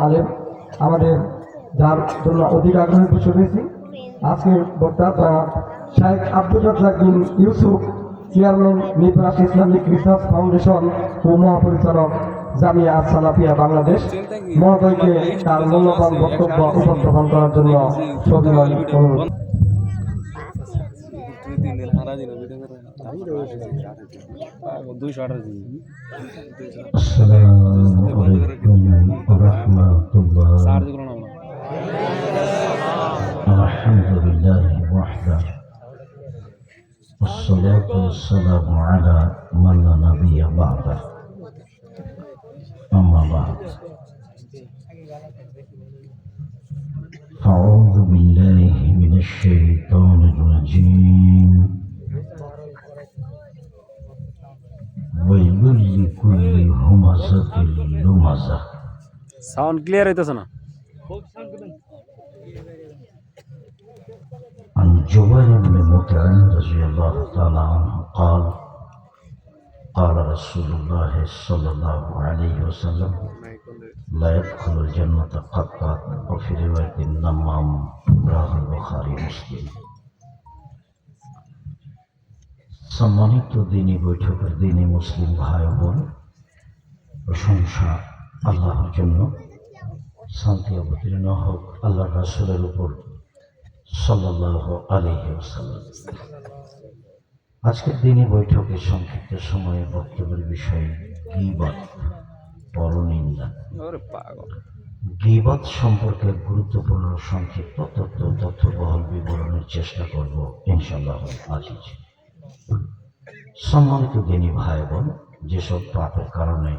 আলেম আমাদের যার জন্য অধিক আগ্রহী বিষয় হয়েছি আজকের বক্তা Shaikh Abdul Razzak bin Yusuf, chairman Mirpur Islamic research foundation ও মহাপরিচালক জামিয়া আস-সালাফিয়া বাংলাদেশ মহোদয়কে তার মূল্যবান বক্তব্য উপস্থাপন করার জন্য সবিনয় অনুরোধ। আসসালামু আলাইকুম ওয়া রাহমাতুল্লাহ। আলহামদুলিল্লাহি ওয়াহদা ওয়াসসালাতু ওয়াসসালামু আলা মান লা নাবিয়্যা বা'দা। আম্মা বা'দ। আউযু বিল্লাহি মিনাশ শাইতানির রাজীম। ওয়াইলুল লিকুল্লি হুমাযাতিল লুমাযা। সাউন্ড ক্লিয়ার হইতেছে না। عن جبير بن مطعم رضي الله تعالى عنه قال قال رسول الله صلى الله عليه وسلم لا يدخل الجنة قطات وفي رواية النمام رواه البخاري مسلم। সম্মানিত দিনী বৈঠকের দিনী মুসলিম ভাই বোন, প্রশংসা আল্লাহর জন্য, শান্তি অবতীর্ণ হোক আল্লাহর রাসূলের উপর সাল্লাল্লাহু আলাইহি ওয়াসাল্লাম। আজকের দিনী বৈঠকের সংক্ষিপ্ত সময়ে বক্তব্যের বিষয় গীবত, পরনিন্দা। গীবত সম্পর্কে গুরুত্বপূর্ণ সংক্ষিপ্ত তথ্যবহুল বিবরণের চেষ্টা করব ইনশাআল্লাহ আজিজ। সম্মানিত দিনী ভাই বোন, যেসব পাপের কারণে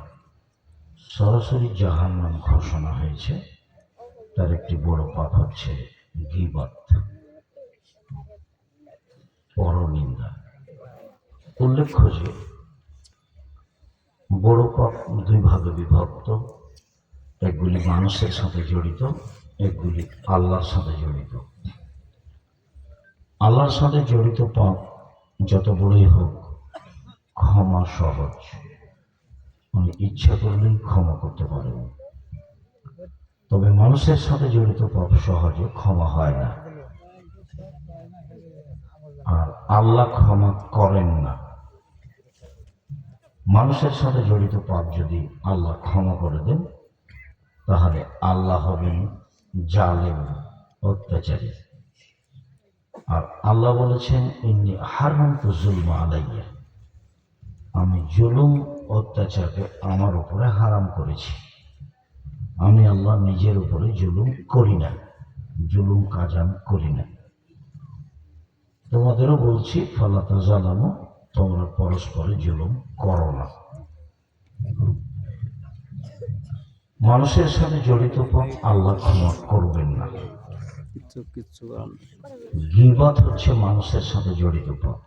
সরাসরি জাহান্নাম ঘোষণা হয়েছে তার একটি বড় পাপ হচ্ছে গীবত, পরনিন্দা। উল্লেখ্য যে বড় পাপ দুই ভাগে বিভক্ত, একগুলি মানুষের সাথে জড়িত, একগুলি আল্লাহর সাথে জড়িত। আল্লাহর সাথে জড়িত পাপ যত বড়ই হোক ক্ষমা সহজ, উনি ইচ্ছা করলেই ক্ষমা করতে পারেন। তবে মানুষের সাথে জড়িত পাপ সহজে ক্ষমা হয় না, আর আল্লাহ ক্ষমা করেন না। মানুষের সাথে জড়িত পাপ যদি আল্লাহ ক্ষমা করে দেন তাহলে আল্লাহ হবেন জালেম, অত্যাচারী। আর আল্লাহ বলেছেন ইন্নী হারামতু যুলমা আলাইয়া, আমি জুলুম অত্যাচারকে আমার উপরে হারাম করেছি। আমি আল্লাহ নিজের উপরে জুলুম করি না, জুলুম কাজ আমি করি না। তোমাদেরও বলছি ফালা তাযালামু, তোমরা পরস্পরে জুলুম করো না। মানুষের সাথে জড়িত পাপ আল্লাহ ক্ষমা করবেন না। গীবত হচ্ছে মানুষের সাথে জড়িত পাপ।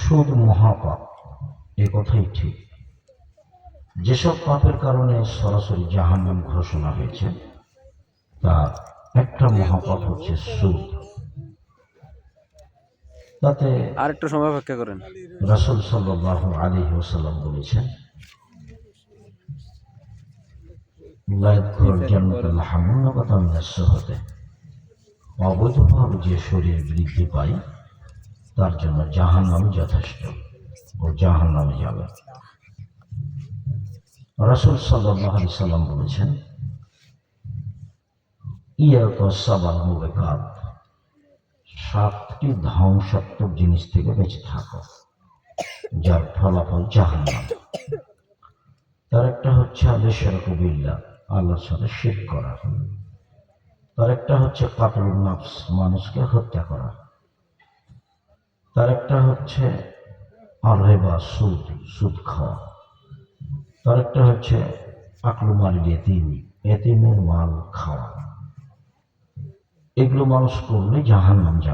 সুদ মহাপাপ, এ কথাই ঠিক। যেসব পাপের কারণে সরাসরি জাহান্নাম ঘোষণা হয়েছে তার একটা মহাপাপ হচ্ছে সুদ। তাতে আরেকটু সময় অপেক্ষা করেন। রাসূল সাল্লাল্লাহু আলাইহি ওয়াসাল্লাম বলেছেন লা ইয়াদখুলুল জান্নাতা লাহমুন নাবাতা মিনাস সুহতে, অবৈধভাবে যে শরীর বৃদ্ধি পায় তার জন্য জাহান্নাম যথেষ্ট, ও জাহান্নামে যাবে। রাসূল সাল্লাল্লাহু আলাইহি সাল্লাম বলেছেন ইয়াকা সাবাল মুবিকাত, সাতটি ধ্বংসাত্মক জিনিস থেকে বেঁচে থাকো যার ফলাফল জাহান্নাম। তার একটা হচ্ছে আল-ইশরাকু বিল্লাহ, আল্লাহর সাথে শিরক করা। তার একটা হচ্ছে কাতলুন নাফস, মানুষকে হত্যা করা। তার একটা হচ্ছে আর-রিবা, সুদ, সুদ খাওয়া। তার একটা হচ্ছে আকলু মালিল ইয়াতীম, এতিমের মাল খাওয়া। এগুলো মানুষ করলে জাহান্নাম যাবে।